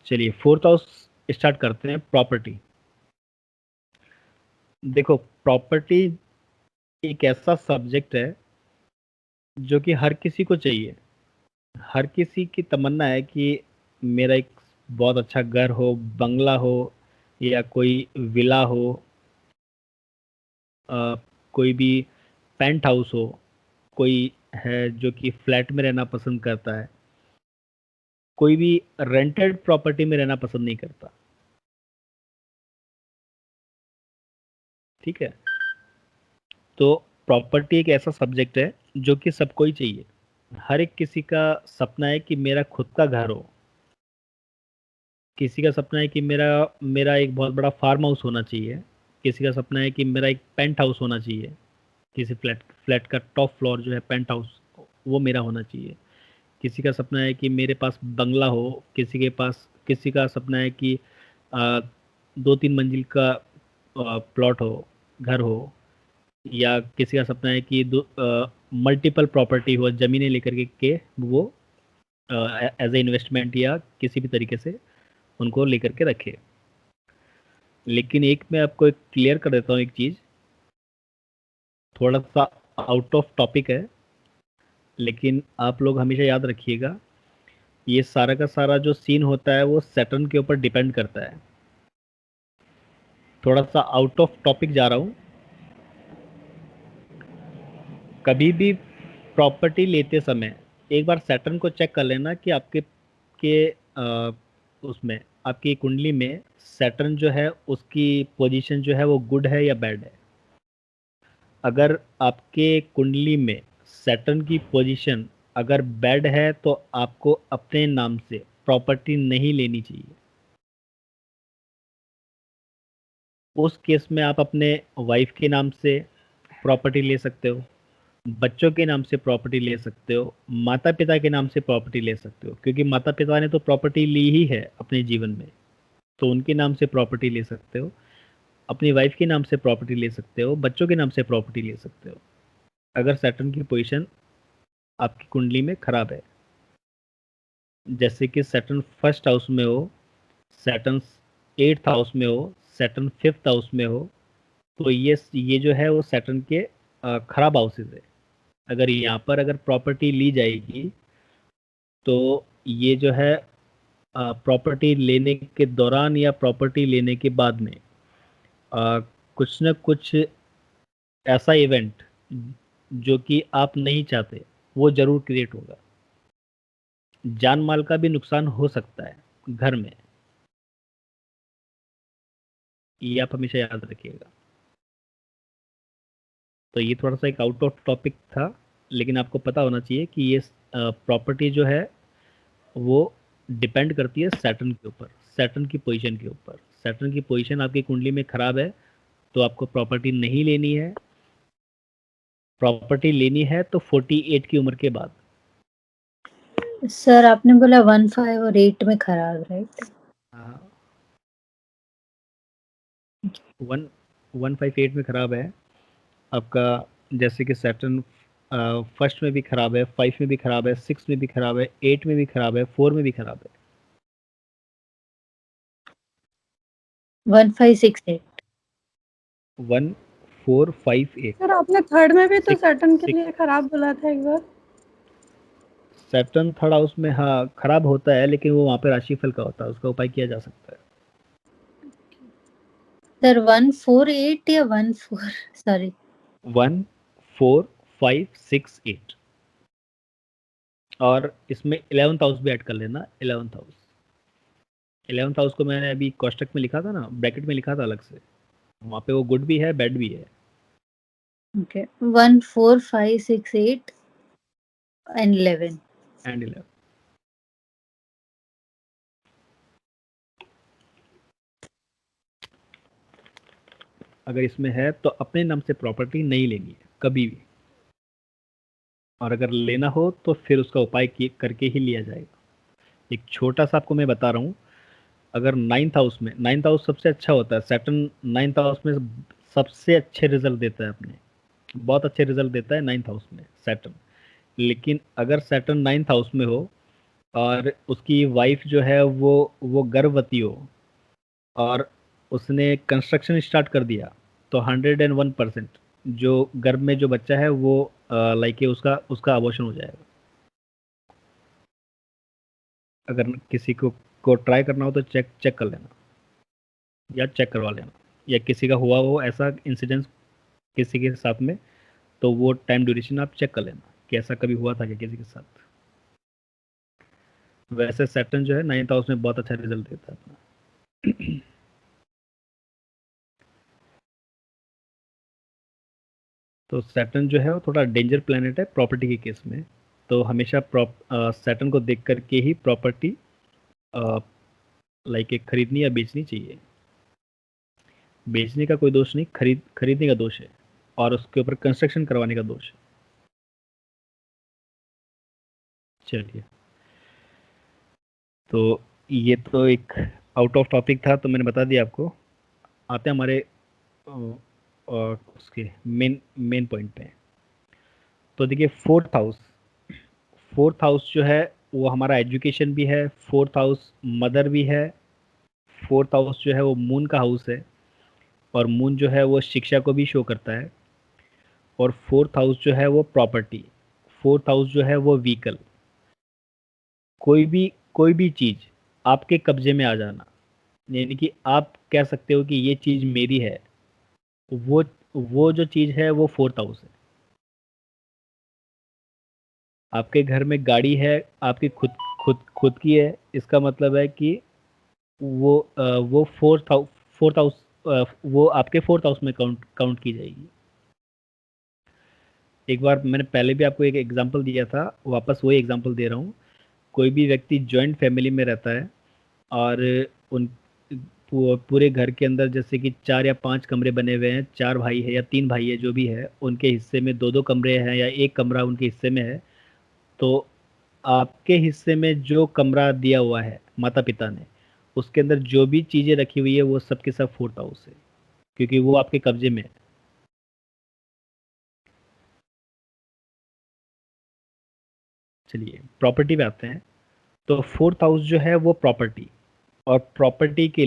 चलिए fourth house start करते हैं, प्रॉपर्टी। देखो, प्रॉपर्टी एक ऐसा सब्जेक्ट है जो कि हर किसी को चाहिए। हर किसी की तमन्ना है कि मेरा एक बहुत अच्छा घर हो, बंगला हो, या कोई विला हो, अ, कोई भी पेंट हाउस हो। कोई है जो कि फ्लैट में रहना पसंद करता है, कोई भी रेंटेड प्रॉपर्टी में रहना पसंद नहीं करता। ठीक है। तो प्रॉपर्टी एक ऐसा सब्जेक्ट है जो कि सबको ही चाहिए। हर एक किसी का सपना है कि मेरा खुद का घर हो। किसी का सपना है कि मेरा मेरा एक बहुत बड़ा फार्म हाउस होना चाहिए। किसी का सपना है कि मेरा एक पेंट हाउस होना चाहिए। किसी फ्लैट फ्लैट का टॉप फ्लोर जो है पेंट हाउस, वो मेरा होना चाहिए। किसी का सपना है कि मेरे पास बंगला हो। किसी का सपना है कि आ, 2-3 मंजिल का प्लॉट हो, घर हो। या किसी का सपना है कि मल्टीपल प्रॉपर्टी हो, जमीनें लेकर के वो एज ए इन्वेस्टमेंट या किसी भी तरीके से उनको लेकर के रखे। लेकिन एक मैं आपको एक क्लियर कर देता हूँ एक चीज, थोड़ा सा आउट ऑफ टॉपिक है, लेकिन आप लोग हमेशा याद रखिएगा, ये सारा का सारा जो सीन होता है वो सैटर्न के ऊपर डिपेंड करता है। थोड़ा सा आउट ऑफ टॉपिक जा रहा हूँ। कभी भी प्रॉपर्टी लेते समय एक बार सैटर्न को चेक कर लेना कि आपके उसमें आपकी कुंडली में सैटर्न जो है उसकी पोजीशन जो है वो गुड है या बैड है। अगर आपके कुंडली में सैटर्न की पोजीशन अगर बैड है तो आपको अपने नाम से प्रॉपर्टी नहीं लेनी चाहिए। उस केस में आप अपने वाइफ के नाम से प्रॉपर्टी ले सकते हो, बच्चों के नाम से प्रॉपर्टी ले सकते हो, माता पिता के नाम से प्रॉपर्टी ले सकते हो, क्योंकि माता पिता ने तो प्रॉपर्टी ली ही है अपने जीवन में, तो उनके नाम से प्रॉपर्टी ले सकते हो। अपनी वाइफ के नाम से प्रॉपर्टी ले सकते हो, बच्चों के नाम से प्रॉपर्टी ले सकते हो, अगर सैटर्न की पोजीशन आपकी कुंडली में खराब है। जैसे कि सैटर्न फर्स्ट हाउस में हो, सैटर्न एट्थ हाउस में हो, सैटर्न फिफ्थ हाउस में हो, तो ये जो है वो सैटर्न के खराब हाउसेज है। अगर यहाँ पर अगर प्रॉपर्टी ली जाएगी तो ये जो है प्रॉपर्टी लेने के दौरान या प्रॉपर्टी लेने के बाद में अ, कुछ न कुछ ऐसा इवेंट जो कि आप नहीं चाहते वो जरूर क्रिएट होगा। जान माल का भी नुकसान हो सकता है घर में, ये आप हमेशा याद रखिएगा। तो ये थोड़ा सा एक आउट ऑफ टॉपिक था, लेकिन आपको पता होना चाहिए कि ये प्रॉपर्टी जो है वो डिपेंड करती है सैटर्न के ऊपर, सैटर्न की पोजीशन के ऊपर। सैटर्न की पोजीशन आपकी कुंडली में खराब है तो आपको प्रॉपर्टी नहीं लेनी है। प्रॉपर्टी लेनी है तो 48 की उम्र के बाद। सर आपने बोला 1, 5 और 8 में खराब, राइट? हाँ, 1, 1, 5, 8 में खराब है आपका। जैसे कि सैटर्न फर्स्ट में भी खराब है, 5 में भी खराब है, 6 में भी खराब है, 8 में भी खराब है, 4 में भी खराब है। 1, 5, 6, 8। 1, 4, 5, 8। सर आपने थर्ड में भी तो सिक्स सैटर्न के सिक्स लिए खराब बोला था एक बार। सैटर्न थर्ड हाउस में हाँ खराब होता है, लेकिन वो वहां पे राशिफल का होता है, उसका उपाय किया जा सकता है। सर 1, 4, 8 या 1, 4, सॉरी। 1, 4, 5, 6, 8। और इसमें 11th हाउस भी ऐड कर लेना। 11th हाउस को मैंने अभी कोष्टक में लिखा था ना, ब्रैकेट में लिखा था अलग से, वहां पे वो गुड भी है बैड भी है। Okay, 1, 4, 5, 6, 8 and 11। एंड 11। अगर इसमें है तो अपने नाम से प्रॉपर्टी नहीं लेनी है कभी भी, और अगर लेना हो तो फिर उसका उपाय करके ही लिया जाएगा। एक छोटा सा आपको मैं बता रहा हूँ। अगर नाइन्थ हाउस सबसे अच्छा होता है, सैटर्न नाइन्थ हाउस में सबसे अच्छे रिजल्ट देता है अपने, बहुत अच्छे रिजल्ट देता है नाइन्थ हाउस में सैटर्न। लेकिन अगर सैटर्न नाइन्थ हाउस में हो और उसकी वाइफ जो है वो गर्भवती हो और उसने कंस्ट्रक्शन स्टार्ट कर दिया, तो 101% जो गर्भ में जो बच्चा है वो लाइक उसका उसका अबॉर्शन हो जाएगा। अगर किसी को ट्राई करना हो तो चेक चेक कर लेना या चेक करवा लेना, या किसी का हुआ हो ऐसा इंसिडेंस किसी के साथ में, तो वो टाइम ड्यूरेशन आप चेक कर लेना कि ऐसा कभी हुआ था क्या किसी के साथ। वैसे सैटर्न जो है 9th हाउस में बहुत अच्छा रिजल्ट देता है अपना। तो सैटर्न जो है वो थोड़ा डेंजर प्लेनेट है प्रॉपर्टी के केस में, तो हमेशा सैटर्न को देख करके ही प्रॉपर्टी लाइक खरीदनी या बेचनी चाहिए। बेचने का कोई दोष नहीं, खरीदने का दोष है और उसके ऊपर कंस्ट्रक्शन करवाने का दोष है। चलिए, तो ये तो एक आउट ऑफ टॉपिक था, तो मैंने बता दिया आपको। आते हैं हमारे उसके मेन मेन पॉइंट पे। तो देखिए, फोर्थ हाउस जो है वो हमारा एजुकेशन भी है, फोर्थ हाउस मदर भी है, फोर्थ हाउस जो है वो मून का हाउस है, और मून जो है वो शिक्षा को भी शो करता है। और फोर्थ हाउस जो है वो प्रॉपर्टी, फोर्थ हाउस जो है वो व्हीकल, कोई भी चीज आपके कब्जे में आ जाना, यानी कि आप कह सकते हो कि ये चीज मेरी है, वो वो जो चीज है वो फोर्थ हाउस है। आपके घर में गाड़ी है, आपकी खुद खुद खुद की है, इसका मतलब है कि वो फोर्थ हाउस, वो आपके फोर्थ हाउस में काउंट काउंट की जाएगी। एक बार मैंने पहले भी आपको एक एग्जांपल दिया था, वापस वही एग्जांपल दे रहा हूँ। कोई भी व्यक्ति जॉइंट फैमिली में रहता है और उन पूरे घर के अंदर जैसे कि 4 या 5 कमरे बने हुए हैं, 4 भाई है या 3 भाई है, जो भी है उनके हिस्से में 2-2 कमरे हैं या एक कमरा उनके हिस्से में है, तो आपके हिस्से में जो कमरा दिया हुआ है माता पिता ने, उसके अंदर जो भी चीजें रखी हुई है वो सब के सब फोर्थ हाउस है, क्योंकि वो आपके कब्जे में है। चलिए, प्रॉपर्टी पे आते हैं। तो फोर्थ हाउस जो है वो प्रॉपर्टी, और प्रॉपर्टी के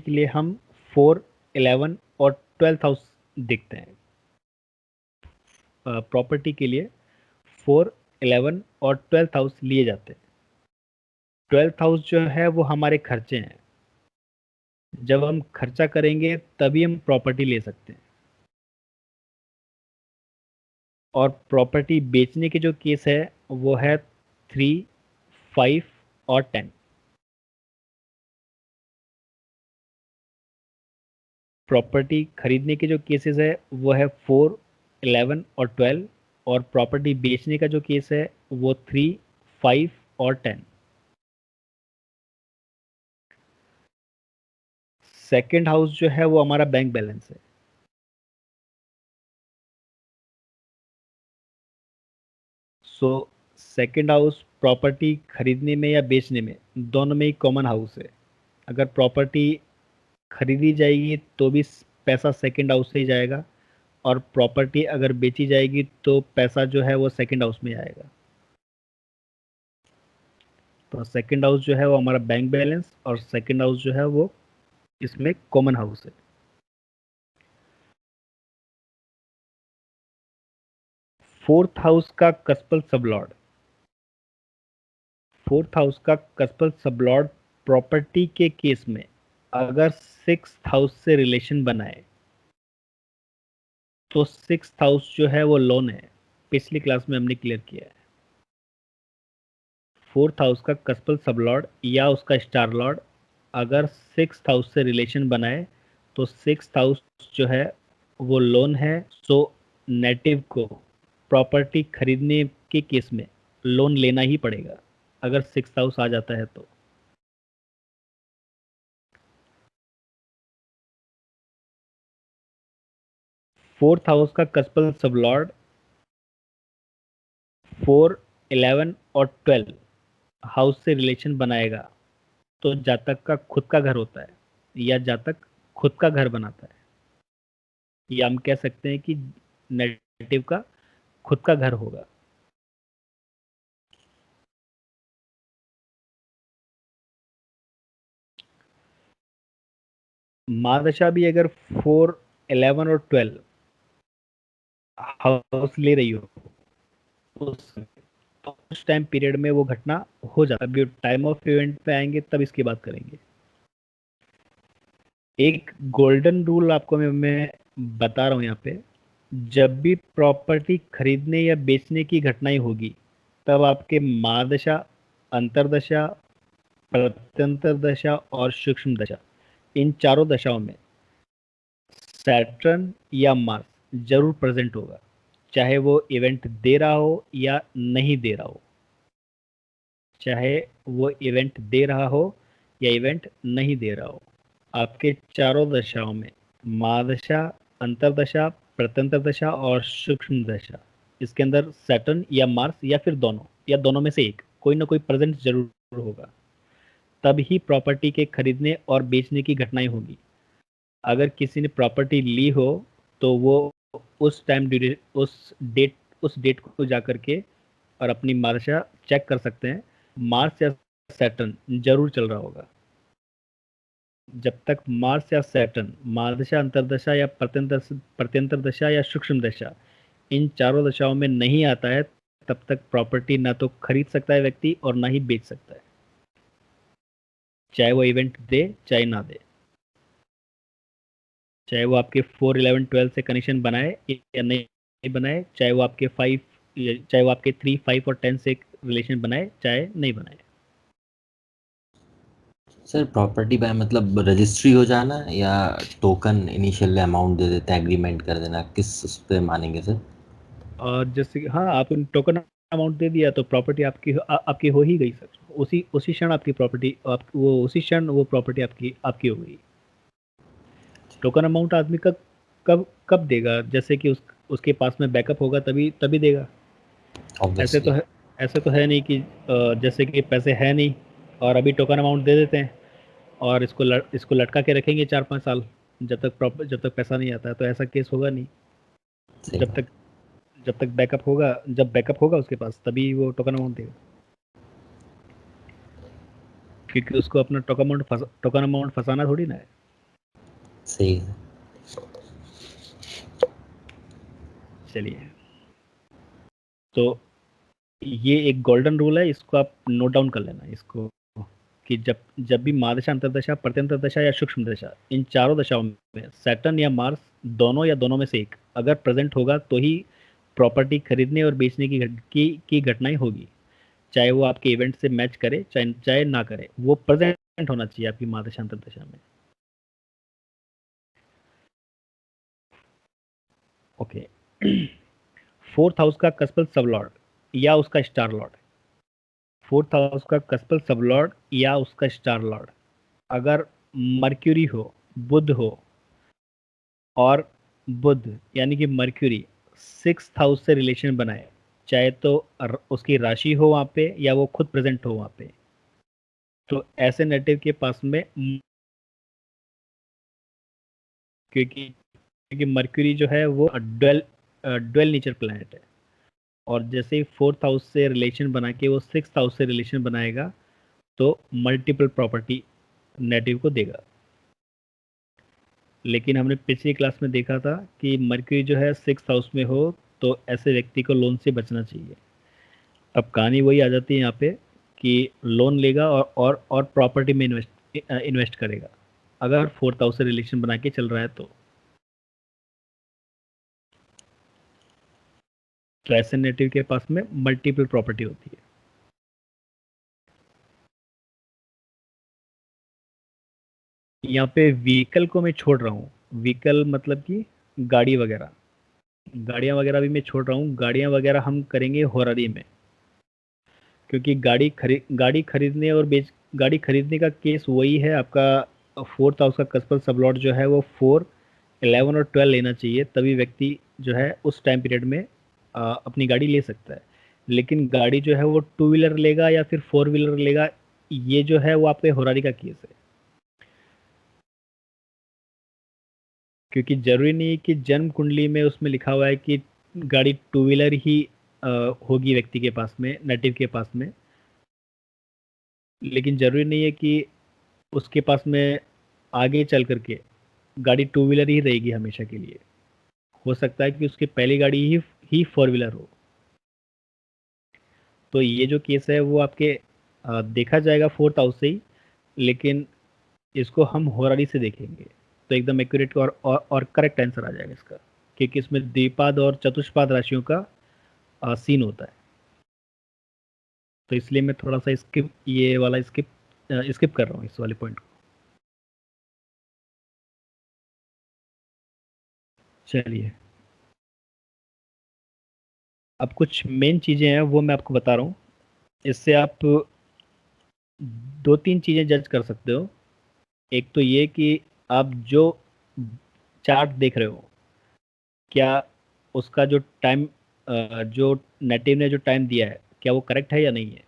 लिए हम 4, 11 और 12th हाउस देखते हैं। प्रॉपर्टी के लिए 4, 11 और 12th हाउस लिए जाते हैं। 12th हाउस जो है वो हमारे खर्चे हैं, जब हम खर्चा करेंगे तभी हम प्रॉपर्टी ले सकते हैं। और प्रॉपर्टी बेचने के जो केस है वो है 3, 5 और 10। प्रॉपर्टी खरीदने के जो केसेस है वो है 4, 11 और 12, और प्रॉपर्टी बेचने का जो केस है वो 3, 5 और 10। सेकेंड हाउस जो है वो हमारा बैंक बैलेंस है। सो सेकेंड हाउस प्रॉपर्टी खरीदने में या बेचने में दोनों में ही कॉमन हाउस है। अगर प्रॉपर्टी खरीदी जाएगी तो भी पैसा सेकेंड हाउस से ही जाएगा, और प्रॉपर्टी अगर बेची जाएगी तो पैसा जो है वो सेकेंड हाउस में आएगा। तो सेकेंड हाउस जो है वो हमारा बैंक बैलेंस, और सेकेंड हाउस जो है वो इसमें कॉमन हाउस है। फोर्थ हाउस का कस्पल सबलॉर्ड, फोर्थ हाउस का कस्पल सबलॉर्ड प्रॉपर्टी के केस में अगर सिक्स हाउस से रिलेशन बनाए तो सिक्स हाउस जो है वो लोन है। पिछली क्लास में हमने क्लियर किया है। फोर्थ हाउस का कस्पल सबलॉर्ड या उसका स्टार लॉर्ड अगर सिक्स हाउस से रिलेशन बनाए तो सिक्स हाउस जो है वो लोन है। सो नेटिव को प्रॉपर्टी खरीदने के केस में लोन लेना ही पड़ेगा अगर सिक्स हाउस आ जाता है तो। फोर्थ हाउस का कस्पल सबलॉर्ड 4, 11 और 12 हाउस से रिलेशन बनाएगा तो जातक का खुद का घर होता है, या जातक खुद का घर बनाता है, या हम कह सकते हैं कि नेटिव का खुद का घर होगा। महादशा भी अगर 4, 11 और 12 हाउस ले रही हो उस तो उस टाइम पीरियड में वो घटना हो जाता है। अभी टाइम ऑफ इवेंट पे आएंगे तब इसकी बात करेंगे। एक गोल्डन रूल आपको मैं बता रहा हूँ यहाँ पे, जब भी प्रॉपर्टी खरीदने या बेचने की घटनाएं होगी तब आपके महादशा, अंतरदशा, प्रत्यंतर दशा और सूक्ष्म दशा, इन चारों दशाओं में सैटर्न या मार्स जरूर प्रेजेंट होगा, चाहे वो इवेंट दे रहा हो या नहीं दे रहा हो। चाहे वो इवेंट दे रहा हो या इवेंट नहीं दे रहा हो, आपके चारों दशाओं में महादशा, अंतरदशा, प्रत्यंतर दशा और सूक्ष्म दशा, इसके अंदर सैटर्न या मार्स या फिर दोनों या दोनों में से एक कोई ना कोई प्रेजेंट जरूर होगा। तब ही प्रॉपर्टी के खरीदने और बेचने की घटनाएं होगी। अगर किसी ने प्रॉपर्टी ली हो तो वो उस टाइम उस डेट को जा करके और अपनी महादशा चेक कर सकते हैं। मार्स या सैटर्न जरूर चल रहा होगा। जब तक मार्स या सैटर्न महादशा, अंतरदशा या प्रत्यंतर दशा या सूक्ष्म दशा, इन चारों दशाओं में नहीं आता है तब तक प्रॉपर्टी ना तो खरीद सकता है व्यक्ति और ना ही बेच सकता है, चाहे वो इवेंट दे चाहे ना दे, चाहे वो आपके 4, 11, 12 से कनेक्शन बनाए या नहीं बनाए, चाहे वो आपके 3, 5 और 10 से रिलेशन बनाए चाहे नहीं बनाए। सर प्रॉपर्टी बाय मतलब रजिस्ट्री हो जाना या टोकन इनिशियल अमाउंट दे देते हैं, एग्रीमेंट कर देना, किस उस पे मानेंगे सर? और जैसे कि हाँ, आप टोकन अमाउंट दे दिया तो प्रॉपर्टी आपकी हो ही गई सर। उसी क्षण आपकी प्रॉपर्टी उसी क्षण वो प्रॉपर्टी आपकी हो गई। टोकन अमाउंट आदमी का कब कब देगा? जैसे कि उसके पास में बैकअप होगा तभी देगा। ऑब्वियसली। ऐसे तो है नहीं कि जैसे कि पैसे है नहीं और अभी टोकन अमाउंट दे देते हैं और इसको लटका के रखेंगे 4-5 साल जब तक पैसा नहीं आता है, तो ऐसा केस होगा नहीं। सही जब बात। तक जब तक बैकअप होगा उसके पास तभी वो टोकन अमाउंट देगा, क्योंकि उसको अपना टोकन अमाउंट फंसाना थोड़ी ना है। सही है। चलिए, तो ये एक गोल्डन रूल है, इसको आप नोट डाउन कर लेना इसको, कि जब भी महादशा, अंतरदशा, प्रत्यंतर दशा या सूक्ष्म दशा, इन चारों दशाओं में सैटर्न या मार्स दोनों या दोनों में से एक अगर प्रेजेंट होगा तो ही प्रॉपर्टी खरीदने और बेचने की घटनाएं होगी। चाहे वो आपके इवेंट से मैच करे चाहे ना करे, वो प्रेजेंट होना चाहिए आपकी महादशा, अंतरदशा में। ओके। फोर्थ हाउस का कस्पल सबलॉर्ड या उसका स्टार लॉर्ड, फोर्थ हाउस का कस्पल सबलॉर्ड या उसका स्टार लॉर्ड अगर मर्क्यूरी हो, बुध हो, और बुध यानी कि मर्क्यूरी 6th हाउस से रिलेशन बनाए, चाहे तो उसकी राशि हो वहां पे या वो खुद प्रेजेंट हो वहां पे, तो ऐसे नेटिव के पास में क्योंकि मर्क्यूरी जो है वो ड्वेल नेचर प्लैनेट है, और जैसे ही 4th हाउस से रिलेशन बना के वो 6th हाउस से रिलेशन बनाएगा तो मल्टीपल प्रॉपर्टी नेटिव को देगा। लेकिन हमने पिछली क्लास में देखा था कि मर्क्यूरी जो है 6th हाउस में हो तो ऐसे व्यक्ति को लोन से बचना चाहिए। अब कहानी वही आ जाती है यहाँ पे कि लोन लेगा और प्रॉपर्टी में इन्वेस्ट करेगा अगर 4th हाउस से रिलेशन बना के चल रहा है तो ऐसे नेटिव के पास में मल्टीपल प्रॉपर्टी होती है। यहाँ पे व्हीकल को मैं छोड़ रहा हूँ, व्हीकल मतलब कि गाड़ियाँ वगैरह भी मैं छोड़ रहा हूँ। गाड़ियाँ वगैरह हम करेंगे होरारी में, क्योंकि गाड़ी खरीदने का केस वही है आपका। 4th हाउस का कस्पल सबलॉट जो है वो 4, 11 और 12 लेना चाहिए, तभी व्यक्ति जो है उस टाइम पीरियड में अपनी गाड़ी ले सकता है। लेकिन गाड़ी जो है वो 2 व्हीलर लेगा या फिर 4 व्हीलर लेगा, ये जो है वो आपके होरारी का केस है। क्योंकि जरूरी नहीं है कि जन्म कुंडली में उसमें लिखा हुआ है कि गाड़ी 2 व्हीलर ही होगी व्यक्ति के पास में, नेटिव के पास में, लेकिन जरूरी नहीं है कि उसके पास में आगे चल करके गाड़ी टू व्हीलर ही रहेगी हमेशा के लिए। हो सकता है कि उसकी पहली गाड़ी ही फोर व्हीलर हो। तो ये जो केस है वो आपके देखा जाएगा फोर्थ हाउस से ही, लेकिन इसको हम होरारी से देखेंगे तो एकदम एक्यूरेट और करेक्ट आंसर आ जाएगा इसका, क्योंकि इसमें द्विपाद और चतुष्पाद राशियों का सीन होता है। तो इसलिए मैं थोड़ा सा ये वाला स्किप कर रहा हूँ इस वाले पॉइंट को। चलिए, अब कुछ मेन चीज़ें हैं वो मैं आपको बता रहा हूँ। इससे आप दो तीन चीज़ें जज कर सकते हो। एक तो ये कि आप जो चार्ट देख रहे हो, क्या उसका जो टाइम, जो नेटिव ने जो टाइम दिया है, क्या वो करेक्ट है या नहीं है,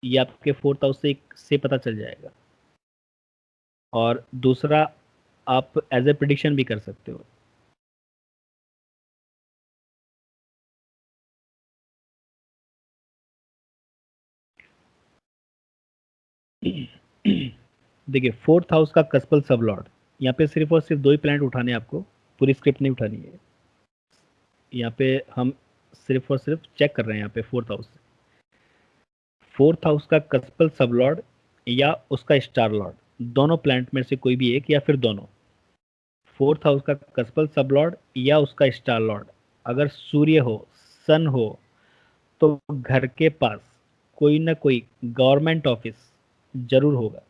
ये आपके फोर्थ हाउस से पता चल जाएगा। और दूसरा, आप एज ए प्रिडिक्शन भी कर सकते हो। देखिए, फोर्थ हाउस का कस्पल सब लॉर्ड, यहाँ पे सिर्फ और सिर्फ दो ही प्लैनेट उठाने हैं आपको, पूरी स्क्रिप्ट नहीं उठानी है। यहाँ पे हम सिर्फ और सिर्फ चेक कर रहे हैं यहाँ पे फोर्थ हाउस। फोर्थ हाउस का कस्पल सब लॉर्ड या उसका स्टार लॉर्ड, दोनों प्लैनेट में से कोई भी एक या फिर दोनों। फोर्थ हाउस का कस्पल सब लॉर्ड या उसका स्टार लॉर्ड अगर सूर्य हो, सन हो, तो घर के पास कोई ना कोई गवर्नमेंट ऑफिस जरूर होगा,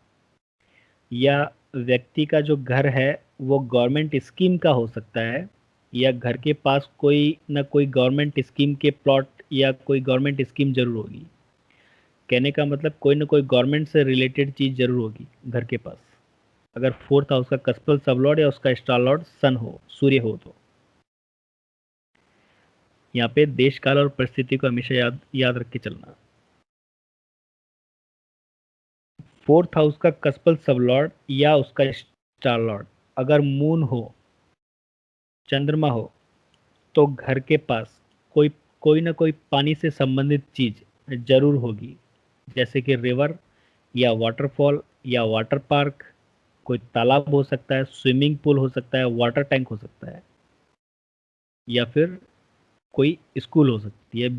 या व्यक्ति का जो घर है वो गवर्नमेंट स्कीम का हो सकता है, या घर के पास कोई ना कोई गवर्नमेंट स्कीम के प्लॉट या कोई गवर्नमेंट स्कीम जरूर होगी। कहने का मतलब कोई ना कोई गवर्नमेंट से रिलेटेड चीज जरूर होगी घर के पास, अगर फोर्थ हाउस का कस्पल सब लॉर्ड या उसका स्टार लॉर्ड सन हो, सूर्य हो तो। यहाँ पे देश काल और परिस्थिति को हमेशा याद याद रख के चलना। फोर्थ हाउस का कस्पल सब लॉर्ड या उसका स्टार लॉर्ड अगर मून हो, चंद्रमा हो, तो घर के पास कोई कोई ना कोई पानी से संबंधित चीज जरूर होगी, जैसे कि रिवर या वाटरफॉल या वाटर पार्क, कोई तालाब हो सकता है, स्विमिंग पूल हो सकता है, वाटर टैंक हो सकता है, या फिर कोई स्कूल हो सकती है,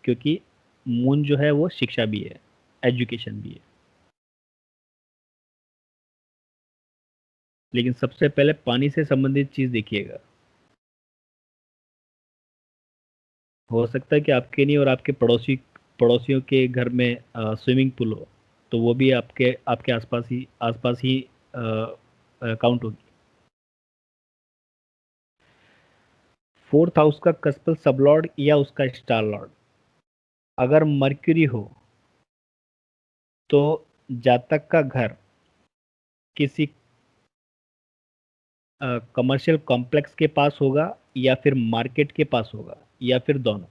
क्योंकि मून जो है वो शिक्षा भी है, एजुकेशन भी है। लेकिन सबसे पहले पानी से संबंधित चीज देखिएगा। हो सकता है कि आपके नहीं और आपके पड़ोसियों के घर में स्विमिंग पूल हो, तो वो भी आपके आपके आसपास ही काउंट होगी। फोर्थ हाउस का कस्पल सबलॉर्ड या उसका स्टार लॉर्ड अगर मर्क्यूरी हो, तो जातक का घर किसी कमर्शियल कॉम्प्लेक्स के पास होगा, या फिर मार्केट के पास होगा, या फिर दोनों।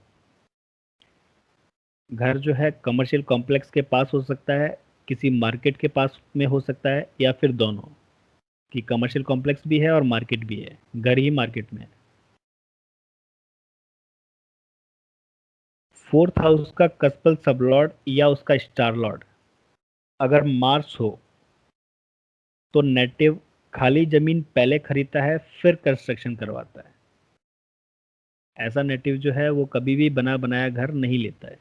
घर जो है कमर्शियल कॉम्प्लेक्स के पास हो सकता है, किसी मार्केट के पास में हो सकता है, या फिर दोनों, कि कमर्शियल कॉम्प्लेक्स भी है और मार्केट भी है, घर ही मार्केट में है। फोर्थ हाउस का कस्पल सबलॉर्ड या उसका स्टार लॉर्ड अगर मार्स हो, तो नेटिव खाली जमीन पहले खरीदता है फिर कंस्ट्रक्शन करवाता है। ऐसा नेटिव जो है वो कभी भी बना बनाया घर नहीं लेता है,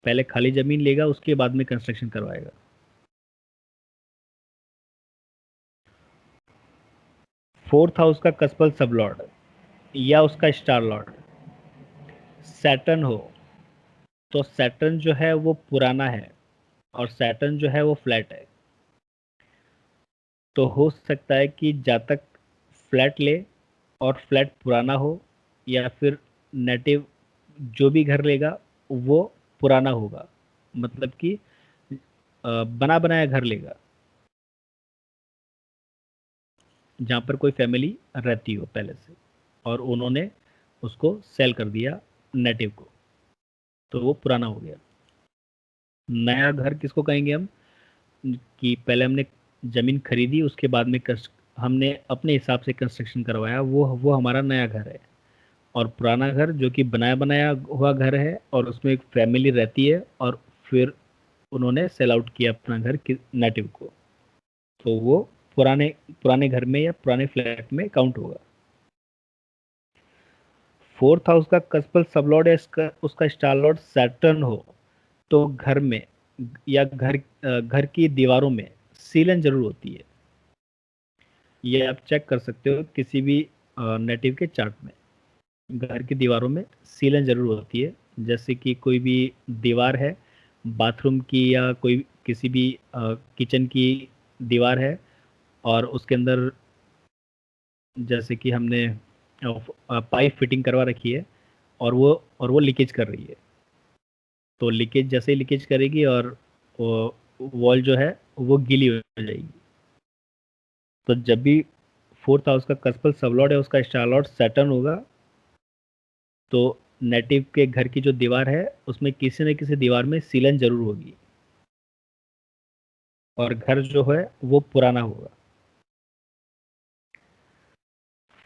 पहले खाली जमीन लेगा उसके बाद में कंस्ट्रक्शन करवाएगा। फोर्थ हाउस का कस्पल सबलॉर्ड या उसका स्टार लॉर्ड सैटर्न हो, तो सैटर्न जो है वो पुराना है और सैटर्न जो है वो फ्लैट है। तो हो सकता है कि जातक फ्लैट ले और फ्लैट पुराना हो, या फिर नेटिव जो भी घर लेगा वो पुराना होगा, मतलब कि बना बनाया घर लेगा जहाँ पर कोई फैमिली रहती हो पहले से, और उन्होंने उसको सेल कर दिया नेटिव को, तो वो पुराना हो गया। नया घर किसको कहेंगे हम, कि पहले हमने ज़मीन खरीदी उसके बाद में हमने अपने हिसाब से कंस्ट्रक्शन करवाया, वो हमारा नया घर है। और पुराना घर जो कि बनाया बनाया हुआ घर है और उसमें एक फैमिली रहती है और फिर उन्होंने सेल आउट किया अपना घर नेटिव को, तो वो पुराने पुराने घर में या पुराने फ्लैट में काउंट होगा। फोर्थ हाउस का कस्पल सबलॉर्ड या उसका स्टार लॉर्ड सैटर्न हो तो घर में या घर की दीवारों में सीलन जरूर होती है। ये आप चेक कर सकते हो किसी भी नेटिव के चार्ट में। घर की दीवारों में सीलन जरूर होती है। जैसे कि कोई भी दीवार है बाथरूम की या कोई किसी भी किचन की दीवार है और उसके अंदर जैसे कि हमने पाइप फिटिंग करवा रखी है और वो लीकेज कर रही है, तो लीकेज जैसे ही लीकेज करेगी और वॉल जो है वो गीली हो जाएगी। तो जब भी फोर्थ हाउस का कस्पल सबलॉर्ड है उसका स्टार लॉर्ड सैटर्न होगा तो नेटिव के घर की जो दीवार है उसमें किसी न किसी दीवार में सीलन जरूर होगी और घर जो है वो पुराना होगा।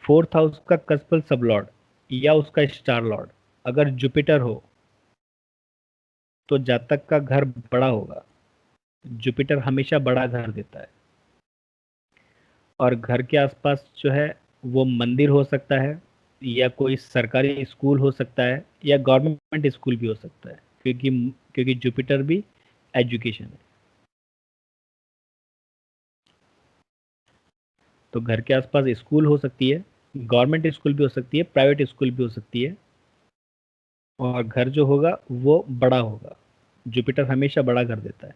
फोर्थ हाउस का कस्पल सबलॉर्ड या उसका स्टार लॉर्ड अगर जुपिटर हो तो जातक का घर बड़ा होगा। जुपिटर हमेशा बड़ा घर देता है और घर के आसपास जो है वो मंदिर हो सकता है या कोई सरकारी स्कूल हो सकता है या गवर्नमेंट स्कूल भी हो सकता है, क्योंकि जुपिटर भी एजुकेशन है। तो घर के आसपास स्कूल हो सकती है, गवर्नमेंट स्कूल भी हो सकती है, प्राइवेट स्कूल भी हो सकती है और घर जो होगा वो बड़ा होगा। जुपिटर हमेशा बड़ा घर देता है।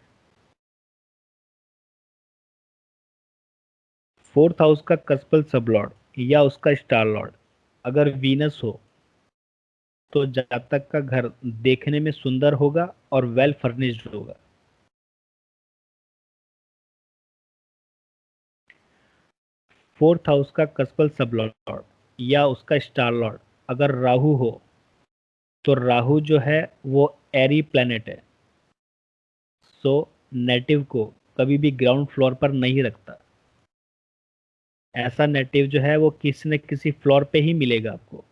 फोर्थ हाउस का कस्पल सबलॉर्ड या उसका स्टार लॉर्ड अगर वीनस हो तो जातक का घर देखने में सुंदर होगा और वेल फर्निश्ड होगा। फोर्थ हाउस का कस्पल सबलॉर्ड या उसका स्टार लॉर्ड अगर राहु हो तो राहु जो है वो एरी प्लैनेट है, सो नेटिव को कभी भी ग्राउंड फ्लोर पर नहीं रखता। ऐसा नेटिव जो है वो किसी न किसी फ्लोर पे ही मिलेगा आपको,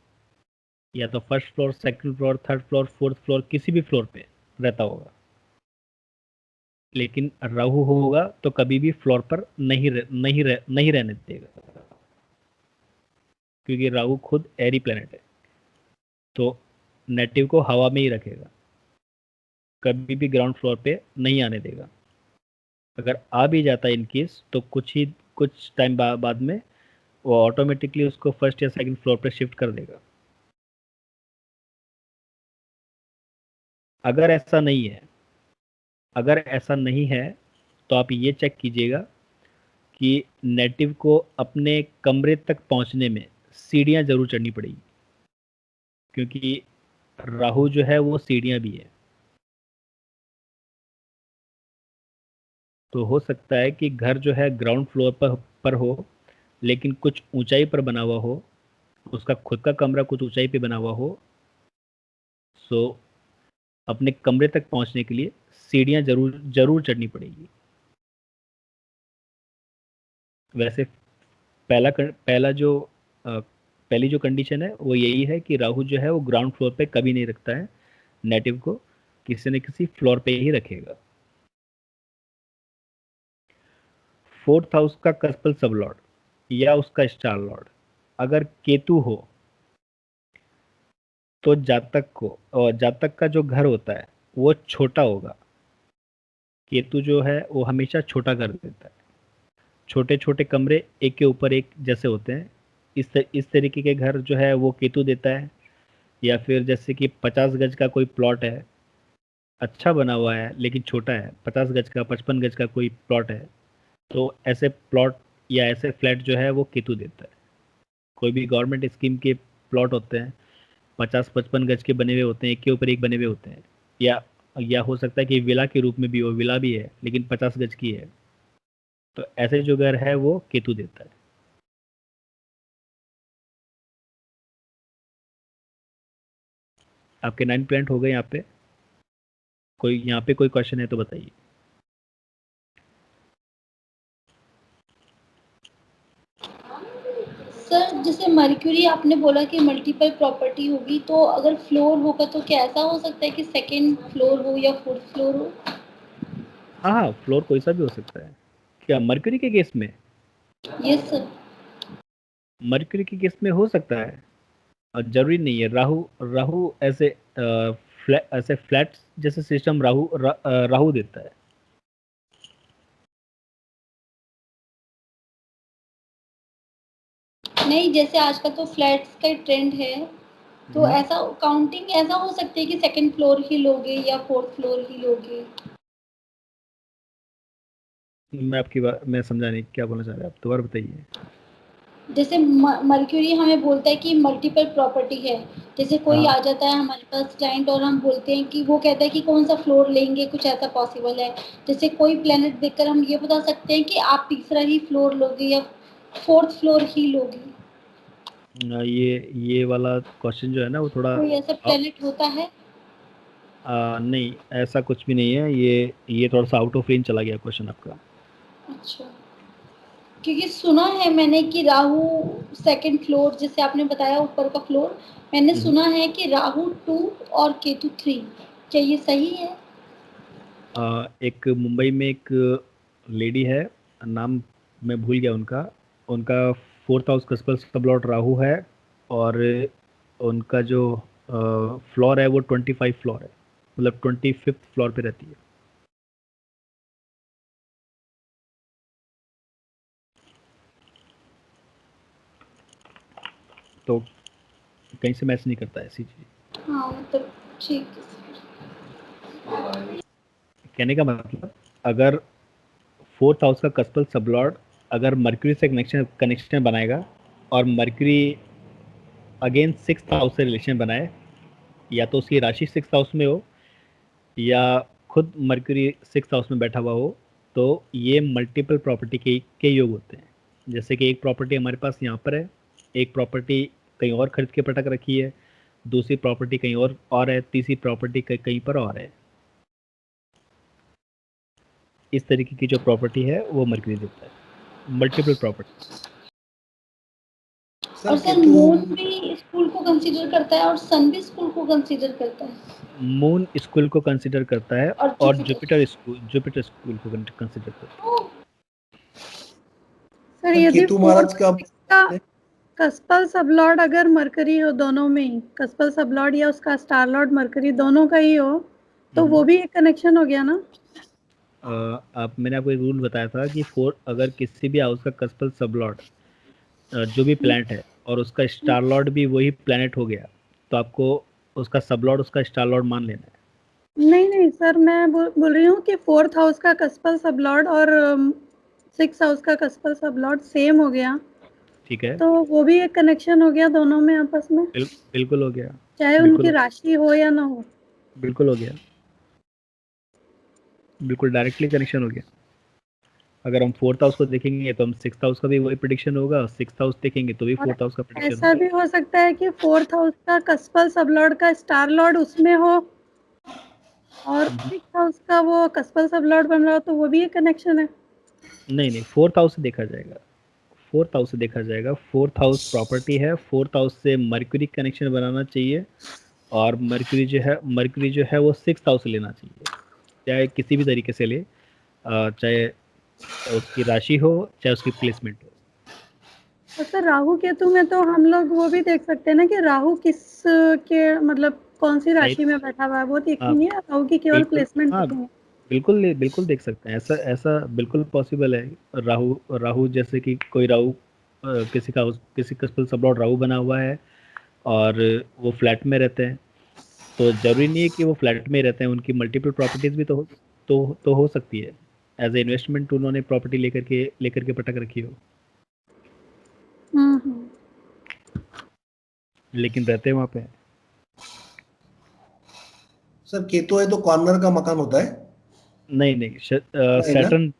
या तो first floor, second floor, third floor, fourth floor, किसी भी फ्लोर पे रहता होगा। लेकिन राहु होगा तो कभी भी फ्लोर पर नहीं रहने देगा, क्योंकि राहु खुद एरी प्लैनेट है, तो नेटिव को हवा में ही रखेगा, कभी भी ग्राउंड फ्लोर पे नहीं आने देगा। अगर आ भी जाता है इन केस तो कुछ टाइम बाद में वो ऑटोमेटिकली उसको फर्स्ट या सेकंड फ्लोर पे शिफ्ट कर देगा। अगर ऐसा नहीं है तो आप ये चेक कीजिएगा कि नेटिव को अपने कमरे तक पहुंचने में सीढ़ियां जरूर चढ़नी पड़ेगी, क्योंकि राहु जो है वो सीढ़ियां भी है। तो हो सकता है कि घर जो है ग्राउंड फ्लोर पर हो लेकिन कुछ ऊंचाई पर बना हुआ हो, उसका खुद का कमरा कुछ ऊंचाई पे बना हुआ हो, सो अपने कमरे तक पहुंचने के लिए सीढ़ियां जरूर चढ़नी पड़ेगी। वैसे पहला जो पहली जो कंडीशन है वो यही है कि राहु जो है वो ग्राउंड फ्लोर पे कभी नहीं रखता है, नेटिव को किसी न किसी फ्लोर पे ही रखेगा। फोर्थ हाउस का कस्पल सबलॉर्ड या उसका स्टार लॉर्ड अगर केतु हो तो जातक का जो घर होता है वो छोटा होगा। केतु जो है वो हमेशा छोटा कर देता है, छोटे छोटे कमरे एक के ऊपर एक जैसे होते हैं, इस तरीके के घर जो है वो केतु देता है। या फिर जैसे कि 50 गज का कोई प्लॉट है, अच्छा बना हुआ है लेकिन छोटा है, 50 गज का, 55 गज का कोई प्लॉट है, तो ऐसे प्लॉट या ऐसे फ्लैट जो है वो केतु देता है। कोई भी गवर्नमेंट स्कीम के प्लॉट होते हैं 50-55 गज के बने हुए होते हैं, एक के ऊपर एक बने हुए होते हैं, या हो सकता है कि विला के रूप में भी हो, विला भी है लेकिन 50 गज की है, तो ऐसे जो घर है वो केतु देता है। आपके 9 प्लांट हो गए यहाँ पे। यहाँ पे कोई क्वेश्चन है तो बताइए। सर जैसे मर्क्यूरी आपने बोला कि मल्टीपल प्रॉपर्टी होगी, तो अगर फ्लोर होगा तो क्या ऐसा हो सकता है कि सेकंड फ्लोर हो या फोर्थ फ्लोर हो? हाँ हाँ, फ्लोर कोई सा भी हो सकता है। क्या मरकरी के केस में? Yes sir. मरकरी की केस में हो सकता है और जरूरी नहीं है। राहु राहु ऐसे ऐसे फ्लैट जैसे सिस्टम राहु देता है। नहीं, जैसे आजकल तो फ्लैट्स का ट्रेंड है, तो ऐसा काउंटिंग ऐसा हो सकती है कि सेकंड फ्लोर ही लोगे या फोर्थ फ्लोर ही लोगे? मैं आपकी बात मैं समझा नहीं, क्या बोलना चाह रहे हैं आप, दोबारा बताइए। जैसे मर्क्यूरी हमें बोलता है कि मल्टीपल प्रॉपर्टी है। जैसे कोई हाँ। आ जाता है हमारे पास क्लाइंट और हम बोलते हैं कि वो कहता है कि कौन सा फ्लोर लेंगे, कुछ ऐसा पॉसिबल है। जैसे कोई प्लेनेट देखकर हम ये बता सकते हैं कि आप तीसरा ही फ्लोर लोगे या फोर्थ फ्लोर ही लोगे। ये वाला क्वेश्चन जो है ना वो थोड़ा कोई ऐसा प्लेनेट होता है? नहीं, ऐसा कुछ भी नहीं है। ये थोड़ा सा आउट ऑफ रेंज चला गया क्वेश्चन आपका। अच्छा, क्योंकि सुना है मैंने कि राहु सेकंड फ्लोर, जैसे आपने बताया ऊपर का फ्लोर, मैंने सुना है कि राहु 2 और केतु 3। क्या ये सही है? एक मुंबई में एक लेडी है, नाम मैं भूल गया उनका। उनका 4th हाउस का सब लॉर्ड राहु है, और उनका जो फ्लोर है वो 25 फ्लोर है, मतलब 25th फ्लोर पे रहती है। तो कहीं से मैच नहीं करता ऐसी चीज। हाँ मतलब ठीक है। कहने का मतलब, अगर 4th हाउस का कस्पल सबलॉर्ड अगर मर्क्यूरी से कनेक्शन बनाएगा, और मर्क्यूरी अगेन 6th हाउस से रिलेशन बनाए, या तो उसकी राशि 6th हाउस में हो या खुद मर्क्यूरी 6th हाउस में बैठा हुआ हो, तो ये मल्टीपल प्रॉपर्टी के योग होते हैं। जैसे कि एक प्रॉपर्टी हमारे पास यहाँ पर है, एक प्रॉपर्टी कहीं और खरीद के पटक रखी है, दूसरी प्रॉपर्टी कहीं और है, तीसरी प्रॉपर्टी कहीं पर और है। इस तरीके की जो प्रॉपर्टी है वो मर्क्यूरी देता है, मल्टीपल प्रॉपर्टी। और सर मून भी स्कूल को कंसीडर करता है और सन भी स्कूल को कंसीडर करता है। मून स्कूल को कंसिडर करता है, और और जुपिटर। जुपिटर स्कूल को कंसिडर करता है। सर सर यदि केतु महाराज 4 का का कस्पल सबलॉर्ड अगर मरकरी हो, दोनों में ही कस्पल सबलॉर्ड या उसका स्टार लॉर्ड मरकरी दोनों का ही हो, तो वो भी एक कनेक्शन हो गया ना? आप मैंने आपको एक रूल बताया था कि अगर किसी भी हाउस का कस्पल सबलॉर्ड जो भी प्लैनेट है और उसका स्टार लॉर्ड भी वही प्लैनेट हो गया, तो आपको उसका सबलॉर्ड उसका स्टार लॉर्ड मान लेना है। नहीं नहीं सर, मैं बोल रही हूँ कि 4th हाउस का कस्पल सबलॉर्ड और 6th हाउस का कस्पल सबलॉर्ड सेम हो गया, ठीक है। तो वो भी एक कनेक्शन हो गया दोनों में आपस में, बिल्कुल हो गया। चाहे बिल्कुल उनकी हो राशि हो या ना हो। बिल्कुल हो गया। बिल्कुल डायरेक्टली कनेक्शन हो गया। अगर हम 4th हाउस को देखेंगे तो हम 6th हाउस का भी वही प्रिडिक्शन होगा, 6th हाउस देखेंगे तो भी और 4th हाउस का प्रिडिक्शन ऐसा होगा। भी हो सकता है कि 4th हाउस का कस्पल सबलॉर्ड का स्टार लॉर्ड उसमें हो और 6th हाउस का वो कस्पल सबलॉर्ड बन रहा हो, तो वो भी एक कनेक्शन है। नहीं 4th हाउस से देखा जाएगा। 4th हाउस से देखा जाएगा। 4th हाउस प्रॉपर्टी है, 4th हाउस से मर्क्यूरी कनेक्शन बनाना चाहिए, और मर्क्यूरी जो है वो 6th हाउस से लेना चाहिए, चाहे किसी भी तरीके से ले, चाहे उसकी राशि हो चाहे उसकी प्लेसमेंट हो। और सर राहु केतु में तो हम लोग वो भी देख सकते हैं ना कि राहु किस के मतलब कौन सी नहीं, राशि में बैठा हुआ है, वो हाँ देखेंगे या राहु की केवल बिल्कुल, प्लेसमेंट हाँ देखेंगे? बिल्कुल देख सकते हैं। ऐसा ऐसा बिल्कुल पॉसिबल है। राहु राहु जैसे कि कोई राहु किसी कस्पल सबलॉर्ड राहु बना हुआ है और वो फ्लैट में रहते हैं, तो जरूरी नहीं है कि वो फ्लैट में ही रहते हैं, उनकी मल्टीपल प्रॉपर्टीज भी तो हो सकती है। एज ए इन्वेस्टमेंट उन्होंने प्रॉपर्टी लेकर के पटक रखी हो, हम्म। लेकिन रहते हैं वहां पे। सर केतु है तो कॉर्नर का मकान होता है? नहीं नहीं ना?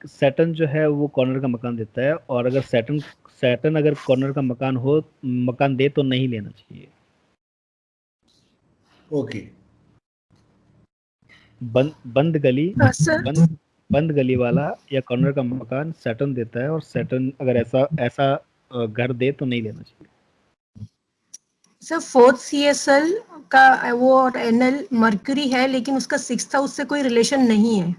सैटर्न जो है वो कॉर्नर का मकान देता है, और अगर सैटर्न अगर कॉर्नर का मकान दे तो नहीं लेना चाहिए। ओके। बंद गली सर बंद गली वाला या कॉर्नर का मकान सैटर्न देता है, और सैटर्न अगर ऐसा ऐसा घर दे तो नहीं लेना चाहिए। सर 4th CSL का वो और NL मर्क्यूरी है, लेकिन उसका 6th हाउस से कोई रिलेशन नहीं है,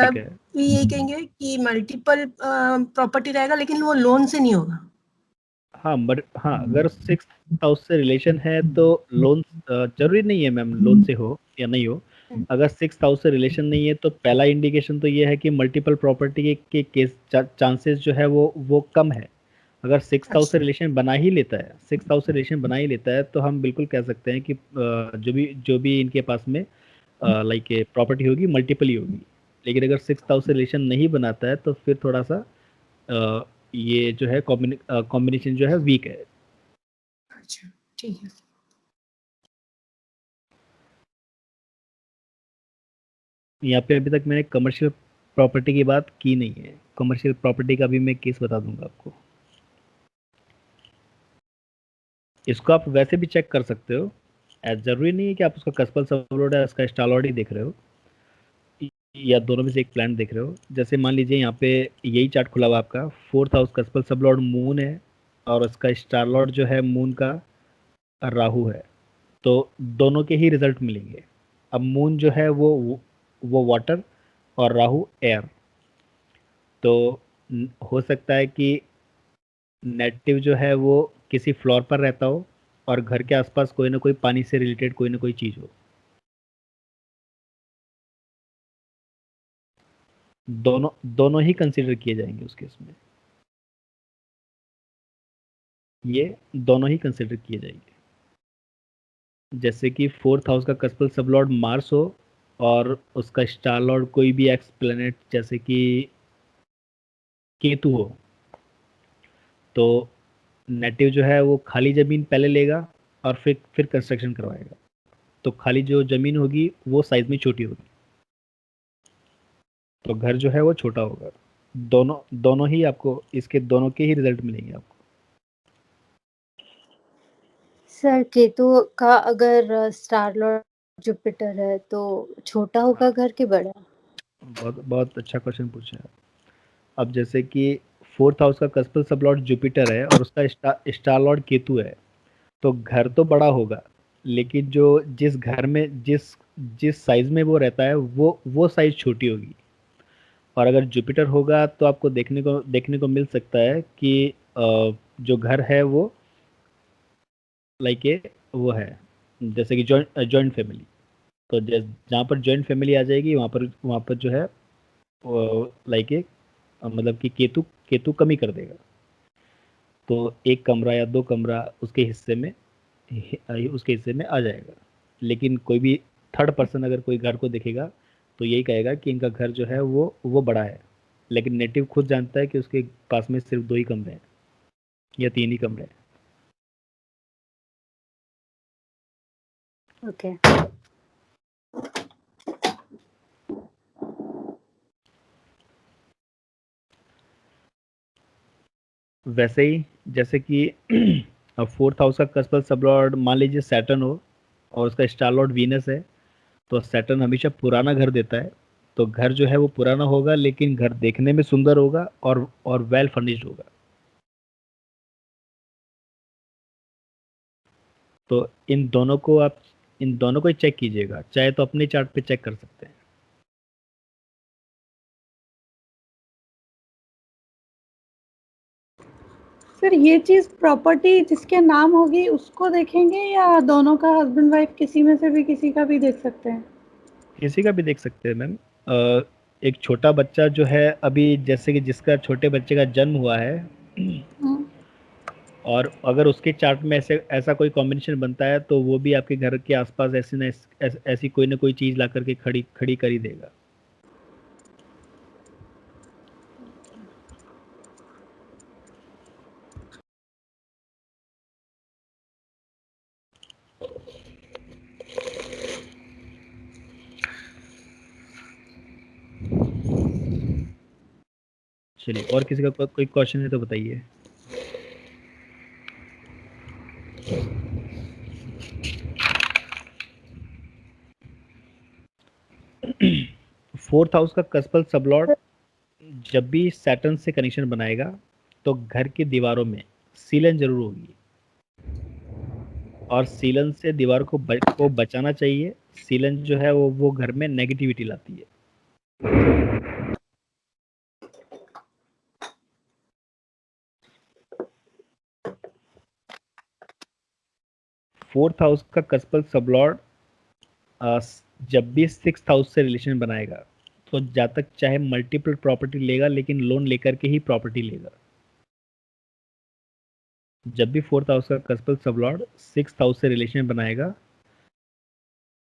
तब ठीक है। भी यही कहेंगे कि मल्टीपल प्रॉपर्टी रहेगा लेकिन वो लोन से नहीं होगा। हाँ, अगर 6th हाउस से रिलेशन है तो लोन जरूरी नहीं है मैम लोन से हो या नहीं हो। अगर 6th हाउस से रिलेशन नहीं है तो पहला इंडिकेशन तो ये है कि मल्टीपल प्रॉपर्टी के केस चांसेस जो है वो कम है। अगर 6th हाउस से रिलेशन बना ही लेता है, 6th हाउस से रिलेशन बना ही लेता है तो हम बिल्कुल कह सकते हैं कि जो भी इनके पास में लाइक प्रॉपर्टी होगी मल्टीपल ही होगी। लेकिन अगर 6th हाउस से रिलेशन नहीं बनाता है तो फिर थोड़ा सा ये जो है कॉम्बिनेशन जो है वीक है। अच्छा ठीक है। यहाँ पे अभी तक मैंने कमर्शियल प्रॉपर्टी की बात की नहीं है। कमर्शियल प्रॉपर्टी का भी मैं केस बता दूंगा आपको। इसको आप वैसे भी चेक कर सकते हो, जरूरी नहीं है कि आप उसका कस्पल सबलोड है उसका स्टालॉर्ड ही देख रहे हो या दोनों में से एक प्लान देख रहे हो। जैसे मान लीजिए यहाँ पे यही चार्ट खुला हुआ आपका, 4th हाउस कस्पल सबलॉर्ड मून है और उसका स्टार लॉर्ड जो है मून का राहु है, तो दोनों के ही रिजल्ट मिलेंगे। अब मून जो है वो वाटर और राहु एयर, तो हो सकता है कि नेटिव जो है वो किसी फ्लोर पर रहता हो और घर के आसपास कोई ना कोई पानी से रिलेटेड कोई ना कोई चीज हो। दोनों दोनों ही कंसीडर किए जाएंगे उस केस में। ये दोनों ही कंसीडर किए जाएंगे। जैसे कि 4th हाउस का कस्पल सबलॉर्ड मार्स हो और उसका स्टार लॉर्ड कोई भी एक्स प्लेनेट जैसे कि केतु हो, तो नेटिव जो है वो खाली जमीन पहले लेगा और फिर कंस्ट्रक्शन करवाएगा। तो खाली जो जमीन होगी वो साइज में छोटी होगी, तो घर जो है वो छोटा होगा। दोनों दोनों ही आपको इसके दोनों के ही रिजल्ट मिलेंगे आपको। सर केतु का अगर स्टार लॉर्ड जुपिटर है तो छोटा होगा घर के बड़ा? बहुत बहुत अच्छा क्वेश्चन पूछा है। अब जैसे कि 4th हाउस का कस्पल सबलॉर्ड जुपिटर है और उसका स्टार लॉर्ड केतु है, तो घर तो बड़ा होगा लेकिन जो जिस घर में जिस साइज में वो रहता है वो साइज छोटी होगी। और अगर जुपिटर होगा तो आपको देखने को मिल सकता है कि जो घर है वो लाइक वो है जैसे कि जॉइंट फैमिली। तो जहाँ पर जॉइंट फैमिली आ जाएगी वहाँ पर जो है लाइक मतलब कि केतु केतु कमी कर देगा। तो एक कमरा या दो कमरा उसके हिस्से में आ जाएगा। लेकिन कोई भी थर्ड पर्सन अगर कोई घर को देखेगा तो यही कहेगा कि इनका घर जो है वो बड़ा है, लेकिन नेटिव खुद जानता है कि उसके पास में सिर्फ 2 ही कमरे हैं या 3 ही कमरे हैं। ओके। वैसे ही जैसे कि अब 4th हाउस का कस्पल सबलॉर्ड मान लीजिए सैटर्न हो और उसका स्टार लॉर्ड वीनस है, तो सैटर्न हमेशा पुराना घर देता है। तो घर जो है वो पुराना होगा लेकिन घर देखने में सुंदर होगा और वेल फर्निश्ड होगा। तो इन दोनों को ही चेक कीजिएगा, चाहे तो अपने चार्ट पे चेक कर सकते हैं। सर ये चीज प्रॉपर्टी जिसके नाम होगी उसको देखेंगे या दोनों का हस्बैंड वाइफ किसी में से भी किसी का भी देख सकते हैं? किसी का भी देख सकते हैं मैम। एक छोटा बच्चा जो है अभी जैसे कि जिसका छोटे बच्चे का जन्म हुआ है हम्म। और अगर उसके चार्ट में ऐसा कोई कॉम्बिनेशन बनता है तो वो भी आपके घर के आसपास ऐसी कोई ना कोई चीज ला करके खड़ी कर ही देगा। चलिए, और किसी का कोई क्वेश्चन है तो बताइए। फोर्थ हाउस का कस्पल सबलॉर्ड जब भी सैटर्न से कनेक्शन बनाएगा तो घर की दीवारों में सीलन जरूर होगी और सीलन से दीवार को बचाना चाहिए। सीलन जो है वो घर में नेगेटिविटी लाती है। फोर्थ हाउस का कस्पल सबलॉर्ड जब भी सिक्स हाउस से रिलेशन बनाएगा तो जातक चाहे मल्टीपल प्रॉपर्टी लेगा लेकिन लोन लेकर के ही प्रॉपर्टी लेगा। जब भी फोर्थ हाउस का कस्पल सबलॉर्ड सिक्स हाउस से रिलेशन बनाएगा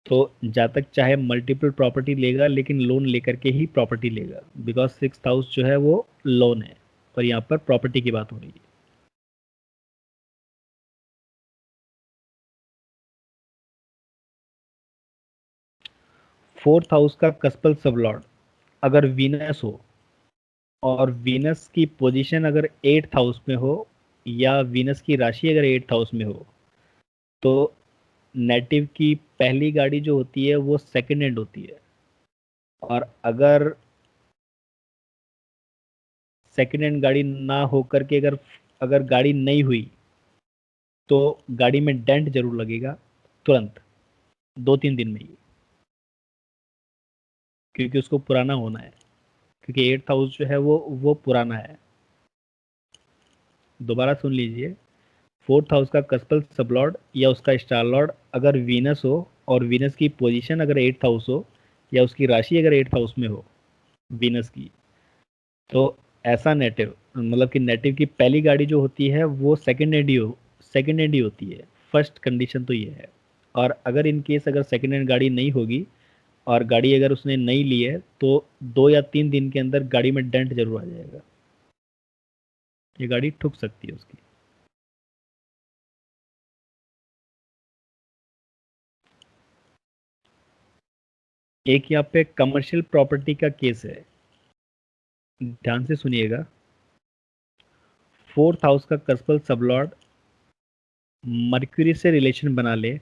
तो जातक चाहे मल्टीपल प्रॉपर्टी लेगा लेकिन लोन लेकर के ही प्रॉपर्टी लेगा, बिकॉज सिक्स हाउस जो है वो लोन है और यहाँ पर प्रॉपर्टी की बात हो रही है। फोर्थ हाउस का कस्पल सबलॉर्ड अगर वीनस हो और वीनस की पोजीशन अगर एट्थ हाउस में हो या वीनस की राशि अगर एट्थ हाउस में हो तो नेटिव की पहली गाड़ी जो होती है वो सेकंड हैंड होती है, और अगर सेकंड हैंड गाड़ी ना होकर के अगर गाड़ी नहीं हुई तो गाड़ी में डेंट जरूर लगेगा तुरंत 2-3 दिन में ही, क्योंकि उसको पुराना होना है, क्योंकि एट्थ हाउस जो है वो पुराना है। दोबारा सुन लीजिए, फोर्थ हाउस का कस्पल सबलॉर्ड या उसका स्टार लॉर्ड अगर वीनस हो और वीनस की पोजीशन अगर एट्थ हाउस हो या उसकी राशि अगर एट्थ हाउस में हो वीनस की, तो ऐसा नेटिव मतलब कि नेटिव की पहली गाड़ी जो होती है वो सेकंड हैंड ही होती है। फर्स्ट कंडीशन तो ये है। और अगर इन केस अगर सेकंड हैंड गाड़ी नहीं होगी और गाड़ी अगर उसने नहीं ली है तो 2 या 3 दिन के अंदर गाड़ी में डेंट जरूर आ जाएगा, ये गाड़ी ठुक सकती है उसकी। एक यहाँ पे कमर्शियल प्रॉपर्टी का केस है, ध्यान से सुनिएगा। फोर्थ हाउस का कस्पल सबलॉर्ड मर्क्यूरी से रिलेशन बना ले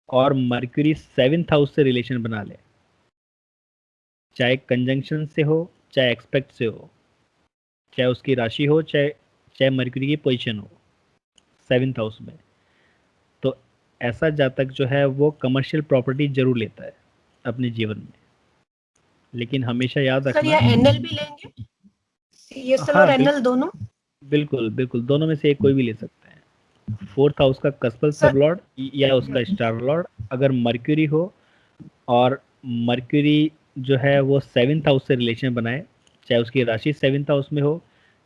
और मर्क्यूरी सेवेंथ हाउस से रिलेशन बना ले, चाहे कंजंक्शन से हो चाहे एक्सपेक्ट से हो, चाहे उसकी राशि हो चाहे मर्क्यूरी की पोजीशन हो सेवेंथ हाउस में, तो ऐसा जातक जो है वो कमर्शियल प्रॉपर्टी जरूर लेता है अपने जीवन में। लेकिन हमेशा याद सर रखना, ये एनएल भी लेंगे, सीएसएल हाँ और एनएल दोनों? बिल्कुल बिल्कुल, दोनों में से एक कोई भी ले सकते हैं। फोर्थ हाउस का कस्पल सर सबलॉर्ड या उसका स्टार लॉर्ड अगर मर्क्यूरी हो और मर्क्यूरी जो है वो सेवेंथ हाउस से रिलेशन बनाए, चाहे उसकी राशि सेवेंथ हाउस में हो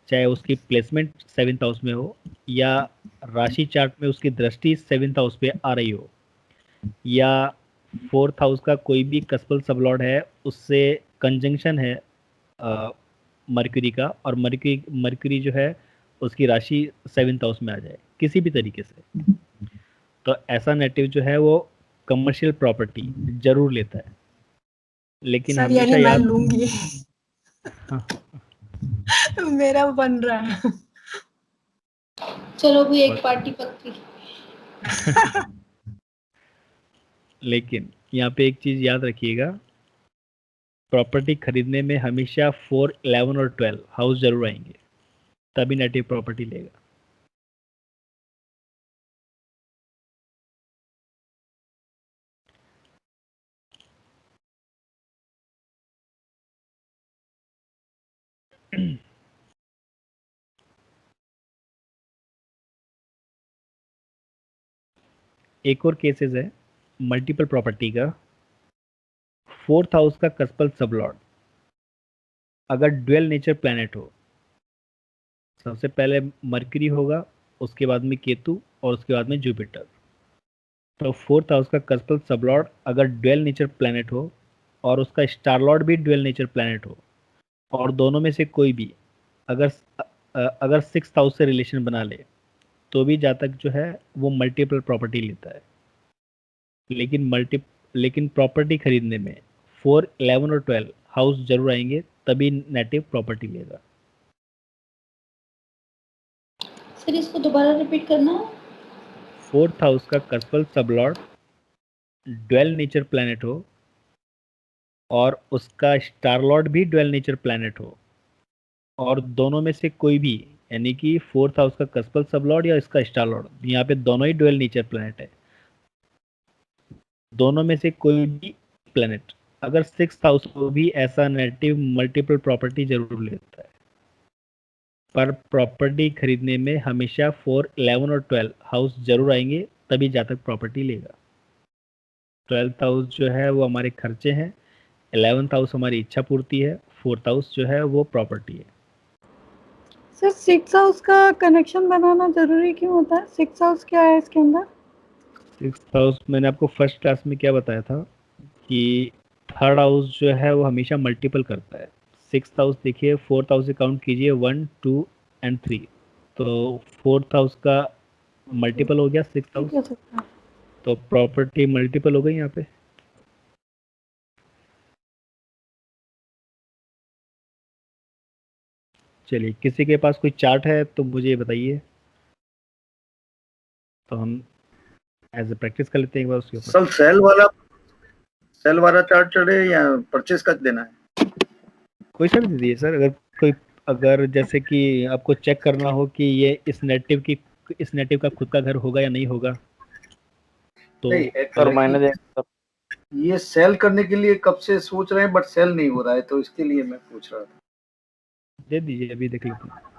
चाहे उसकी प्लेसमेंट सेवेंथ हाउस में हो या राशि चार्ट में उसकी दृष्टि सेवेंथ हाउस पे आ रही हो, या फोर्थ हाउस का कोई भी कस्पल सबलॉर्ड है उससे कंजंक्शन है मर्क्यूरी का और मर्क्यूरी जो है उसकी राशि सेवेंथ हाउस में आ जाए किसी भी तरीके से, तो ऐसा नेटिव जो है वो कमर्शियल प्रॉपर्टी जरूर लेता है। लेकिन सर यानी हमेशा मैं याद लूंगी। हाँ, मेरा बन रहा है। चलो भी एक पार्टी पक्की। लेकिन यहाँ पे एक चीज याद रखिएगा, प्रॉपर्टी खरीदने में हमेशा 4, 11 और 12 हाउस जरूर आएंगे, तभी नेटिव प्रॉपर्टी लेगा। एक और केसेस है मल्टीपल प्रॉपर्टी का। फोर्थ हाउस का कस्पल सबलॉर्ड अगर ड्वेल नेचर प्लैनेट हो, सबसे पहले मरकरी होगा उसके बाद में केतु और उसके बाद में जुपिटर, तो फोर्थ हाउस का कस्पल सबलॉर्ड अगर ड्वेल नेचर प्लैनेट हो और उसका स्टार लॉर्ड भी ड्वेल नेचर प्लैनेट हो और दोनों में से कोई भी अगर अगर सिक्स हाउस से रिलेशन बना ले तो भी जातक जो है वो मल्टीपल प्रॉपर्टी लेता है। लेकिन प्रॉपर्टी खरीदने में 4, 11 और 12 हाउस जरूर आएंगे, तभी नेटिव प्रॉपर्टी लेगा। सर इसको दोबारा रिपीट करना। फोर्थ हाउस का cuspal sublord dual nature planet हो और उसका स्टार लॉर्ड भी ड्वेल नेचर प्लैनेट हो और दोनों में से कोई भी, यानी कि फोर्थ हाउस का कस्पल सबलॉर्ड या इसका स्टार लॉर्ड, यहाँ पे दोनों ही ड्वेल नेचर प्लैनेट है, दोनों में से कोई भी प्लैनेट अगर 6th हाउस को भी ऐसा नेगेटिव मल्टीपल प्रॉपर्टी जरूर लेता है, पर प्रॉपर्टी खरीदने में हमेशा 4, 11 और 12 हाउस जरूर आएंगे, तभी जातक प्रॉपर्टी लेगा। 12th हाउस जो है वो हमारे खर्चे हैं, 11th हाउस हमारी इच्छा पूर्ति है, 4th हाउस जो है वो प्रॉपर्टी है। सर 6th हाउस का कनेक्शन बनाना जरूरी क्यों होता है? 6th हाउस क्या है इसके अंदर? 6th हाउस मैंने आपको फर्स्ट क्लास में क्या बताया था कि 3rd हाउस जो है वो हमेशा मल्टीपल करता है। 6th हाउस देखिए, 4th हाउस से काउंट कीजिए 1, 2 एंड 3, तो 4th हाउस का मल्टीपल हो गया 6th हाउस, हो सकता है। तो प्रॉपर्टी मल्टीपल हो गई यहाँ पे। चलिए, किसी के पास कोई चार्ट है तो मुझे ये बताइए, तो हम एज ए प्रैक्टिस कर लेते हैं एक बार उसके ऊपर। सर सेल वाला चार्ट चढ़े या परचेज का देना है? कोई सा भी दे दीजिए सर, अगर जैसे कि आपको चेक करना हो कि ये इस नेटिव का खुद का घर होगा या नहीं होगा, तो नहीं, सर मैंने देखा ये सेल करने के लिए कब से सोच रहे हैं, बट सेल नहीं हो रहा है, तो इसके लिए मैं पूछ रहा था। दे दीजिए, अभी देख लेते हैं।